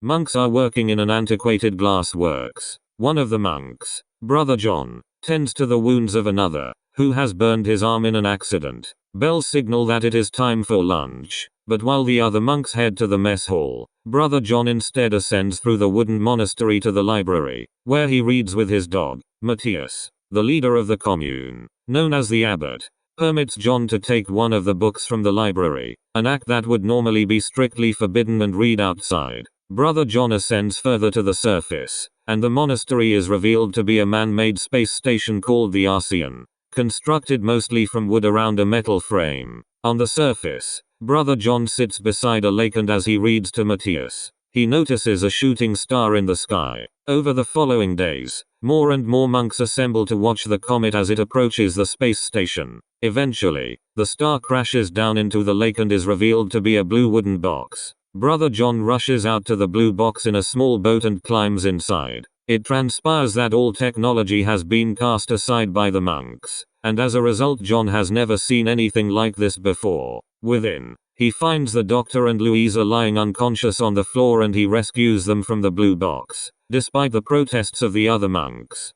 Monks are working in an antiquated glass works. One of the monks, Brother John, tends to the wounds of another, who has burned his arm in an accident. Bells signal that it is time for lunch, but while the other monks head to the mess hall, Brother John instead ascends through the wooden monastery to the library, where he reads with his dog. Matthias, the leader of the commune, known as the abbot, permits John to take one of the books from the library, an act that would normally be strictly forbidden, and read outside. Brother John ascends further to the surface, and the monastery is revealed to be a man-made space station called the ARCEON, constructed mostly from wood around a metal frame. On the surface, Brother John sits beside a lake, and as he reads to Matthias, he notices a shooting star in the sky. Over the following days, more and more monks assemble to watch the comet as it approaches the space station. Eventually, the star crashes down into the lake and is revealed to be a blue wooden box. Brother John rushes out to the blue box in a small boat and climbs inside. It transpires that all technology has been cast aside by the monks, and as a result John has never seen anything like this before. Within, he finds the doctor and Louisa lying unconscious on the floor, and he rescues them from the blue box, despite the protests of the other monks.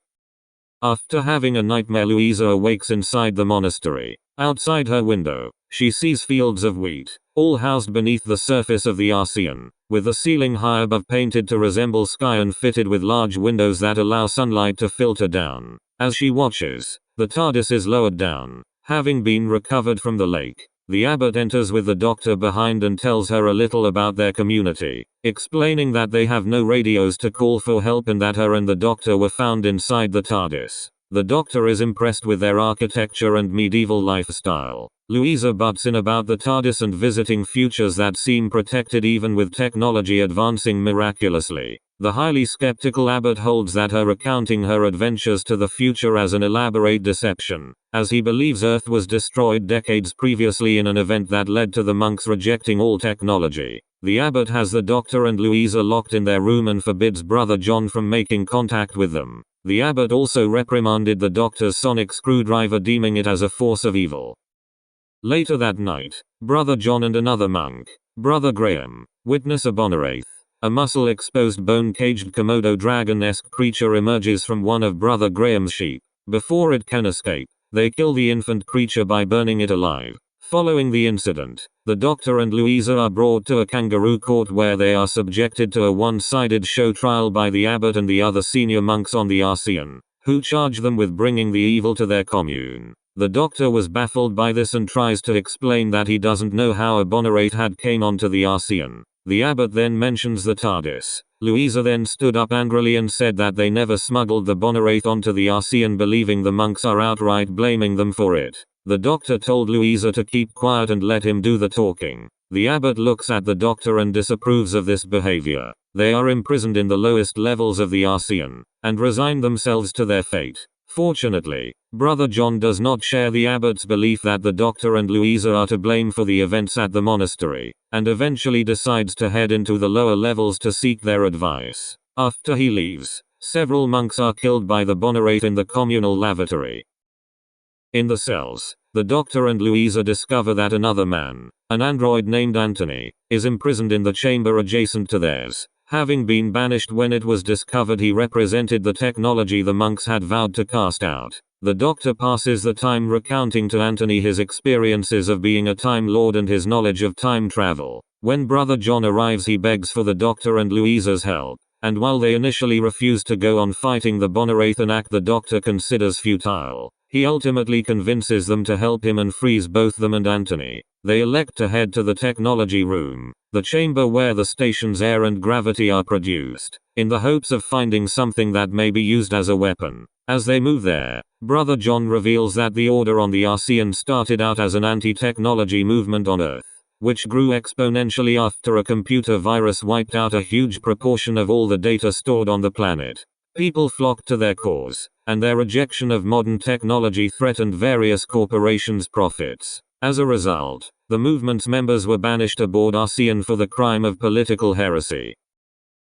After having a nightmare, Louisa awakes inside the monastery. Outside her window, she sees fields of wheat, all housed beneath the surface of the ARCEON, with the ceiling high above painted to resemble sky and fitted with large windows that allow sunlight to filter down. As she watches, the TARDIS is lowered down, having been recovered from the lake. The abbot enters with the doctor behind and tells her a little about their community, explaining that they have no radios to call for help and that her and the doctor were found inside the TARDIS. The doctor is impressed with their architecture and medieval lifestyle. Louisa butts in about the TARDIS and visiting futures that seem protected even with technology advancing miraculously. The highly skeptical abbot holds that her recounting her adventures to the future as an elaborate deception, as he believes Earth was destroyed decades previously in an event that led to the monks rejecting all technology. The abbot has the doctor and Louisa locked in their room and forbids Brother John from making contact with them. The abbot also reprimanded the doctor's sonic screwdriver, deeming it as a force of evil. Later that night, Brother John and another monk, Brother Graham, witness a Bonaraith. A muscle-exposed bone-caged Komodo dragon-esque creature emerges from one of Brother Graham's sheep. Before it can escape, they kill the infant creature by burning it alive. Following the incident, the doctor and Louisa are brought to a kangaroo court where they are subjected to a one-sided show trial by the abbot and the other senior monks on the ARCEON, who charge them with bringing the evil to their commune. The doctor was baffled by this and tries to explain that he doesn't know how a Bonaraith had came onto the ARCEON. The abbot then mentions the TARDIS. Louisa then stood up angrily and said that they never smuggled the Bonaraith onto the ARCEON, believing the monks are outright blaming them for it. The doctor told Louisa to keep quiet and let him do the talking. The abbot looks at the doctor and disapproves of this behavior. They are imprisoned in the lowest levels of the ARCEON, and resign themselves to their fate. Fortunately, Brother John does not share the abbot's belief that the doctor and Louisa are to blame for the events at the monastery, and eventually decides to head into the lower levels to seek their advice. After he leaves, several monks are killed by the Bonaraith in the communal lavatory. In the cells, the doctor and Louisa discover that another man, an android named Anthony, is imprisoned in the chamber adjacent to theirs. Having been banished when it was discovered he represented the technology the monks had vowed to cast out. The doctor passes the time recounting to Anthony his experiences of being a Time Lord and his knowledge of time travel. When Brother John arrives, he begs for the doctor and Louisa's help, and while they initially refuse to go on fighting the Bonaraith, an act the doctor considers futile, he ultimately convinces them to help him and frees both them and Anthony. They elect to head to the technology room, the chamber where the station's air and gravity are produced, in the hopes of finding something that may be used as a weapon. As they move there, Brother John reveals that the Order on the ARCEON started out as an anti-technology movement on Earth, which grew exponentially after a computer virus wiped out a huge proportion of all the data stored on the planet. People flocked to their cause, and their rejection of modern technology threatened various corporations' profits. As a result, the movement's members were banished aboard ARCEON for the crime of political heresy.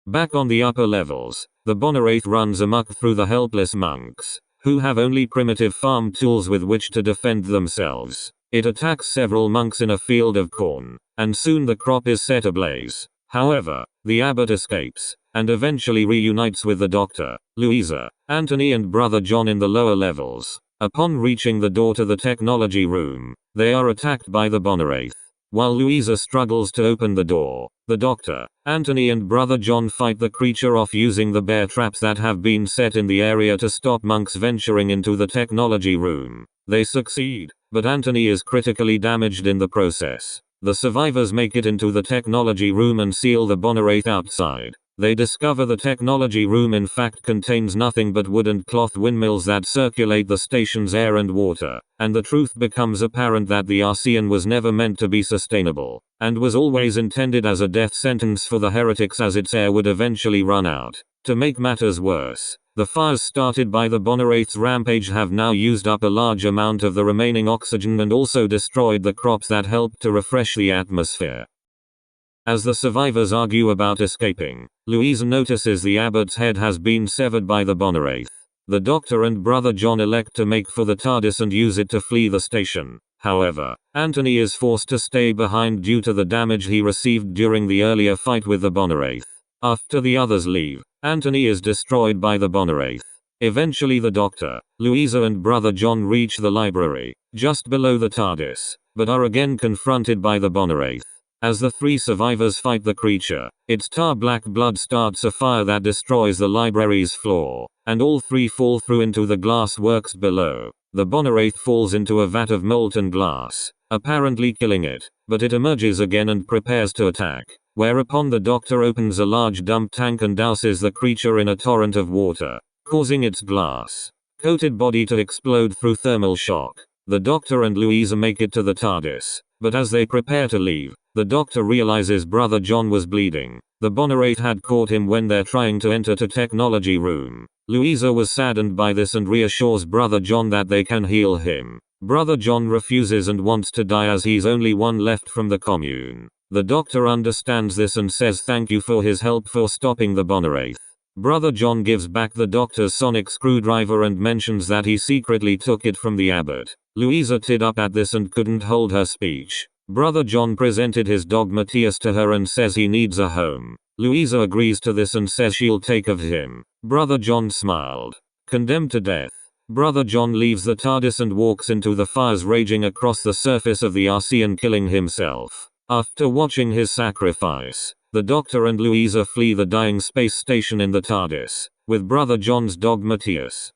Back on the upper levels, the Bonaraith runs amok through the helpless monks, who have only primitive farm tools with which to defend themselves. It attacks several monks in a field of corn, and soon the crop is set ablaze. However, The abbot escapes, and eventually reunites with the doctor, Louisa, Anthony and brother John in the lower levels. Upon reaching the door to the technology room, they are attacked by the Boneraith. While Louisa struggles to open the door, the doctor, Anthony and brother John fight the creature off using the bear traps that have been set in the area to stop monks venturing into the technology room. They succeed, but Anthony is critically damaged in the process. The survivors make it into the technology room and seal the Boneraith outside. They discover the technology room in fact contains nothing but wood and cloth windmills that circulate the station's air and water, and the truth becomes apparent that the ARCEON was never meant to be sustainable, and was always intended as a death sentence for the heretics as its air would eventually run out. To make matters worse, the fires started by the Boneraith's rampage have now used up a large amount of the remaining oxygen and also destroyed the crops that helped to refresh the atmosphere. As the survivors argue about escaping, Louisa notices the abbot's head has been severed by the Boneraith. The doctor and brother John elect to make for the TARDIS and use it to flee the station. However, Anthony is forced to stay behind due to the damage he received during the earlier fight with the Boneraith. After the others leave, Anthony is destroyed by the Boneraith. Eventually the doctor, Louisa and brother John reach the library, just below the TARDIS, but are again confronted by the Boneraith. As the three survivors fight the creature, its tar-black blood starts a fire that destroys the library's floor, and all three fall through into the glass works below. The Boneraith falls into a vat of molten glass, apparently killing it, but it emerges again and prepares to attack, whereupon the doctor opens a large dump tank and douses the creature in a torrent of water, causing its glass-coated body to explode through thermal shock. The doctor and Louisa make it to the TARDIS, but as they prepare to leave, the doctor realizes brother John was bleeding. The Boneraith had caught him when they're trying to enter the technology room. Louisa was saddened by this and reassures brother John that they can heal him. Brother John refuses and wants to die as he's only one left from the commune. The doctor understands this and says thank you for his help for stopping the Boneraith. Brother John gives back the doctor's sonic screwdriver and mentions that he secretly took it from the abbot. Louisa teared up at this and couldn't hold her speech. Brother John presented his dog Matthias to her and says he needs a home. Louisa agrees to this and says she'll take of him. Brother John smiled. Condemned to death, brother John leaves the TARDIS and walks into the fires raging across the surface of the ARCEON, killing himself. After watching his sacrifice, the doctor and Louisa flee the dying space station in the TARDIS, with brother John's dog Matthias.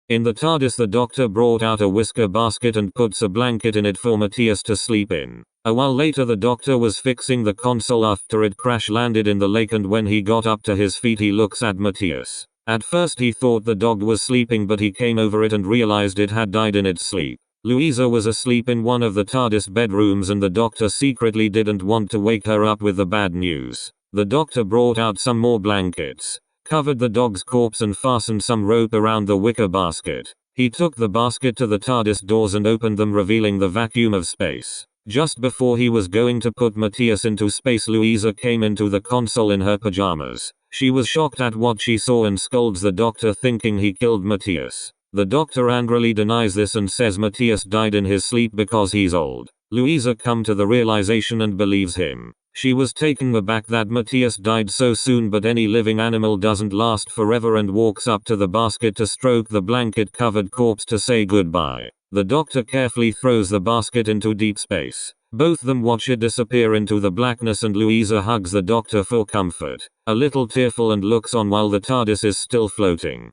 In the TARDIS the doctor brought out a whisker basket and puts a blanket in it for Matthias to sleep in. A while later the doctor was fixing the console after it crash landed in the lake, and when he got up to his feet he looks at Matthias. At first he thought the dog was sleeping, but he came over it and realized it had died in its sleep. Louisa was asleep in one of the TARDIS bedrooms and the doctor secretly didn't want to wake her up with the bad news. The doctor brought out some more blankets, covered the dog's corpse and fastened some rope around the wicker basket. He took the basket to the TARDIS doors and opened them, revealing the vacuum of space. Just before he was going to put Matthias into space, Louisa came into the console in her pajamas. She was shocked at what she saw and scolds the doctor, thinking he killed Matthias. The doctor angrily denies this and says Matthias died in his sleep because he's old. Louisa comes to the realization and believes him. She was taken aback that Matthias died so soon, but any living animal doesn't last forever, and walks up to the basket to stroke the blanket-covered corpse to say goodbye. The doctor carefully throws the basket into deep space. Both them watch it disappear into the blackness, and Louisa hugs the doctor for comfort, a little tearful, and looks on while the TARDIS is still floating.